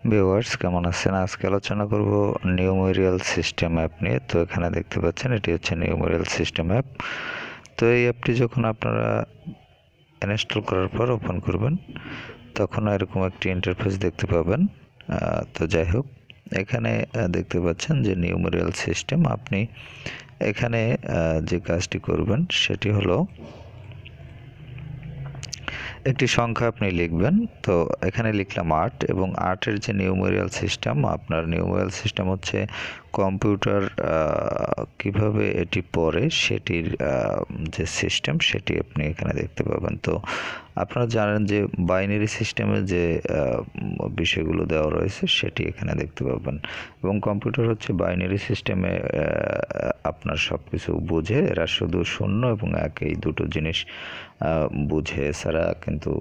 Viewers কেমন আছেন? আজকে আলোচনা করব নিউমেরিয়াল সিস্টেম অ্যাপ নিয়ে। তো এখানে দেখতে পাচ্ছেন এটি হচ্ছে নিউমেরিয়াল সিস্টেম অ্যাপ। তো এই অ্যাপটি যখন আপনারা ইনস্টল করার পর ওপেন করবেন তখন এরকম একটি ইন্টারফেস দেখতে পাবেন। তো যাই হোক, এখানে দেখতে পাচ্ছেন যে নিউমেরিয়াল সিস্টেম। আপনি এখানে যে কাজটি করবেন সেটি হলো একটি সংখ্যা আপনি লিখবেন। তো এখানে লিখলাম 8 এবং 8-এর যে নিউমেরিয়াল সিস্টেম, আপনার নিউমেরিয়াল সিস্টেম হচ্ছে কম্পিউটার কিভাবে এটি পড়ে সেটির যে সিস্টেম সেটি আপনি এখানে দেখতে পাবেন। তো আপনারা জানেন যে বাইনারি সিস্টেমে যে বিষয়গুলো দেওয়া রয়েছে সেটি এখানে দেখতে পাবেন এবং কম্পিউটার হচ্ছে বাইনারি সিস্টেমে আপনার সব কিছু বুঝে। এরা শুধু 0 এবং 1 এই দুটো জিনিস বুঝে, এছাড়া কিন্তু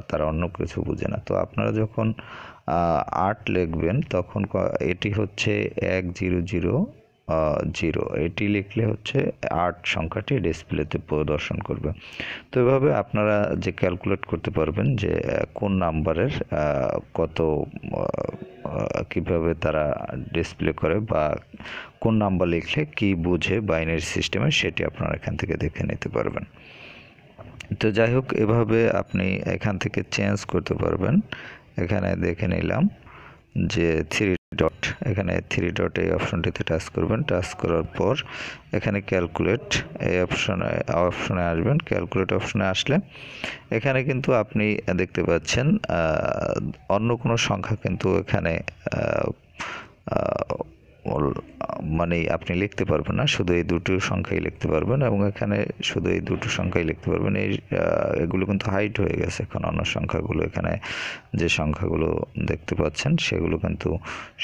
তারা অন্য কিছু বুঝে না। তো আপনারা যখন 8 লিখবেন তখন এটি হচ্ছে 1000 এটি লিখলে হচ্ছে 8 সংখ্যাটি ডিসপ্লেতে প্রদর্শন করবে। তো এভাবে আপনারা যে ক্যালকুলেট করতে পারবেন যে কোন নাম্বারের কত কিভাবে তারা ডিসপ্লে করে বা কোন নাম্বার লিখলে কি বুঝে বাইনারি সিস্টেমে, সেটি আপনারা এখান থেকে দেখে নিতে পারবেন। তো যাই হোক, এভাবে আপনি এখান থেকে চেঞ্জ করতে পারবেন। এখানে দেখে নিলাম যে 3 ডট, এখানে 3 ডট এই অপশনটিতে টাচ করবেন। টাচ করার পর এখানে ক্যালকুলেট এই অপশনে আসবেন। ক্যালকুলেট অপশনে আসলে এখানে কিন্তু আপনি দেখতে পাচ্ছেন অন্য কোনো সংখ্যা কিন্তু এখানে মানে আপনি লিখতে পারবেন না, শুধু এই দুটো সংখ্যাই লিখতে পারবেন এবং এখানে শুধু এই দুটো সংখ্যাই লিখতে পারবেন। এগুলো কিন্তু হাইড হয়ে গেছে এখন অন্য সংখ্যাগুলো। এখানে যে সংখ্যাগুলো দেখতে পাচ্ছেন সেগুলো কিন্তু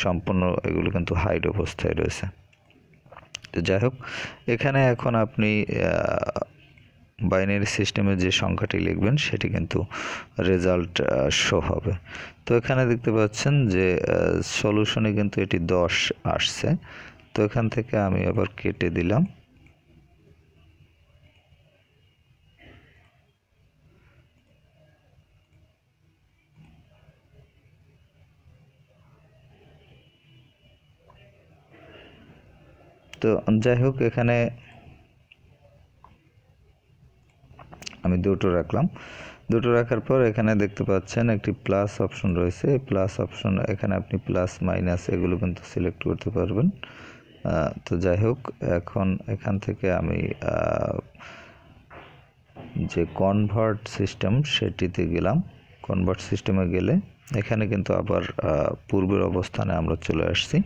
সম্পূর্ণ এগুলো কিন্তু হাইড অবস্থায় রয়েছে। তো যাই হোক, এখানে এখন আপনি বাইনারি সিস্টেমে যে সংখ্যাটি লিখবেন সেটি কিন্তু রেজাল্ট শো হবে। তো এখানে দেখতে পাচ্ছেন যে সলিউশনে কিন্তু এটি 10 আসছে। তো এখান থেকে আমি আবার কেটে দিলাম। তো যাই হোক, এখানে আমি দুটো রাখলাম। দুটো রাখার পর এখানে দেখতে পাচ্ছেন একটি প্লাস অপশন রয়েছে। প্লাস অপশন এখানে আপনি প্লাস মাইনাস এগুলো কিন্তু সিলেক্ট করতে পারবেন। তো যাই হোক, এখন এখান থেকে আমি যে কনভার্ট সিস্টেম সেটিতে গেলাম। কনভার্ট সিস্টেমে গেলে এখানে কিন্তু আবার পূর্বের অবস্থানে আমরা চলে আসছি।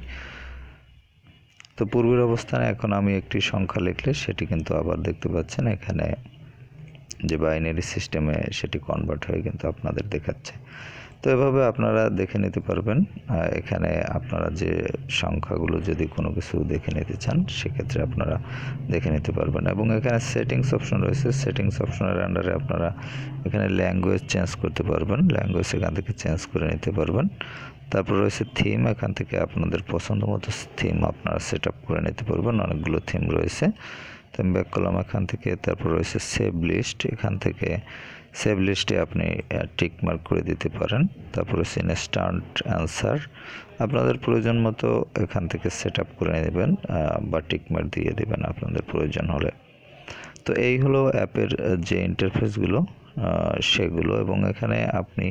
তো পূর্বের অবস্থানে এখন আমি একটি সংখ্যা লিখলে সেটি কিন্তু আবার দেখতে পাচ্ছেন এখানে যে বাইনারি সিস্টেমে সেটি কনভার্ট হয়ে কিন্তু আপনাদের দেখাচ্ছে। তো এভাবে আপনারা দেখে নিতে পারবেন। এখানে আপনারা যে সংখ্যাগুলো যদি কোনো কিছু দেখে নিতে চান সেক্ষেত্রে আপনারা দেখে নিতে পারবেন এবং এখানে সেটিংস অপশন রয়েছে। সেটিংস অপশনের আন্ডারে আপনারা এখানে ল্যাঙ্গুয়েজ চেঞ্জ করতে পারবেন। ল্যাঙ্গুয়েজ এখান থেকে চেঞ্জ করে নিতে পারবেন। তারপর রয়েছে থিম, এখান থেকে আপনাদের পছন্দ মতো থিম আপনারা সেট আপ করে নিতে পারবেন। অনেকগুলো থিম রয়েছে। তো আমি ব্যাক করলাম এখান থেকে। তারপর রয়েছে সেভ লিস্ট, এখান থেকে সেভ লিস্টে আপনি টিক মার্ক করে দিতে পারেন। তারপর হচ্ছে ইনস্ট্যান্ট অ্যান্সার, আপনাদের প্রয়োজন মতো এখান থেকে সেট আপ করে নেবেন বা টিক মার্ক দিয়ে দেবেন আপনাদের প্রয়োজন হলে। তো এই হলো অ্যাপের যে ইন্টারফেসগুলো সেগুলো। এবং এখানে আপনি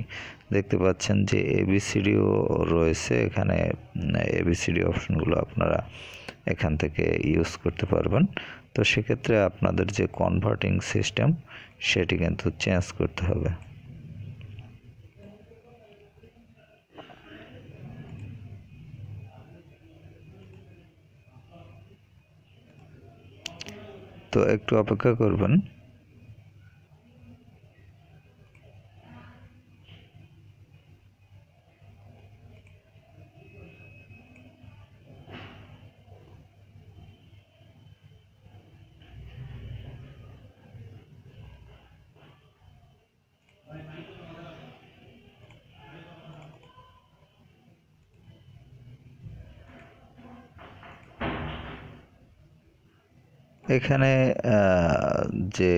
দেখতে পাচ্ছেন যে এবিসিডিও রয়েছে। এখানে এবিসিডি অপশনগুলো আপনারা এখান থেকে ইউজ করতে পারবেন। তো সেক্ষেত্রে আপনাদের যে কনভার্টিং সিস্টেম সেটি কিন্তু চেঞ্জ করতে হবে। তো একটু অপেক্ষা করবেন। এখানে যে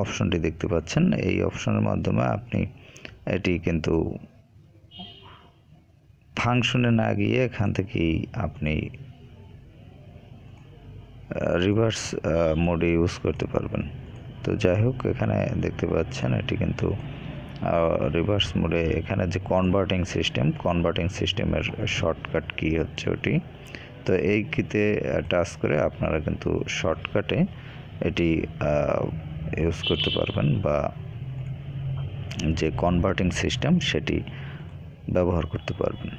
অপশনটি দেখতে পাচ্ছেন এই অপশনের মাধ্যমে আপনি এটি কিন্তু ফাংশনে না গিয়ে এখান থেকেই আপনি রিভার্স মোডে ইউজ করতে পারবেন। তো যাই হোক, এখানে দেখতে পাচ্ছেন এটি কিন্তু রিভার্স মোডে। এখানে যে কনভার্টিং সিস্টেমের শর্টকাট কি হচ্ছে ওটি। তো এই কিতে টাচ করে আপনারা কিন্তু শর্টকাটে এটি ইউজ করতে পারবেন, বা যে কনভার্টিং সিস্টেম সেটি ব্যবহার করতে পারবেন।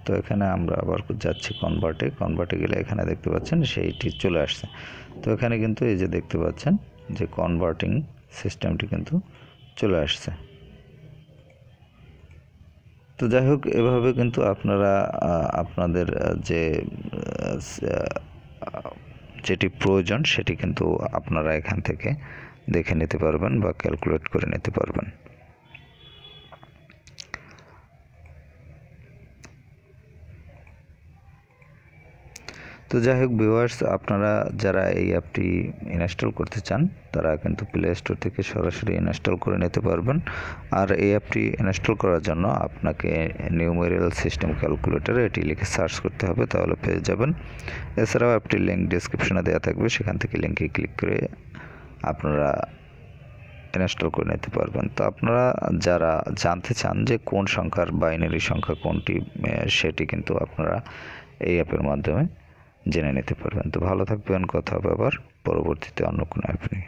তো এখানে আমরা আবার যাচ্ছি কনভার্টে গেলে এখানে দেখতে পাচ্ছেন সেইটি চলে আসছে। তো এখানে কিন্তু এই যে দেখতে পাচ্ছেন যে কনভার্টিং সিস্টেমটি কিন্তু চলে আসছে। তো যাই হোক, এভাবে কিন্তু আপনারা আপনাদের যেটি প্রয়োজন সেটি কিন্তু আপনারা এখান থেকে দেখে নিতে পারবেন বা ক্যালকুলেট করে নিতে পারবেন। তো যাই হোক ভিউয়ার্স, আপনারা যারা এই অ্যাপটি ইনস্টল করতে চান তারা কিন্তু প্লে স্টোর থেকে সরাসরি ইনস্টল করে নিতে পারবেন। আর এই অ্যাপটি ইনস্টল করার জন্য আপনাকে নিউমেরিয়াল সিস্টেম ক্যালকুলেটর এটি লিখে সার্চ করতে হবে, তাহলে পেয়ে যাবেন। এছাড়াও অ্যাপটির লিঙ্ক ডিসক্রিপশনে দেওয়া থাকবে, সেখান থেকে লিঙ্কে ক্লিক করে আপনারা ইনস্টল করে নিতে পারবেন। তো আপনারা যারা জানতে চান যে কোন সংখ্যার বাইনারি সংখ্যা কোনটি, সেটি কিন্তু আপনারা এই অ্যাপের মাধ্যমে জেনে নিতে পারবেন। তো ভালো থাকবেন, কথা হবে আবার পরবর্তীতে অন্য কোনো অ্যাপ নিয়ে।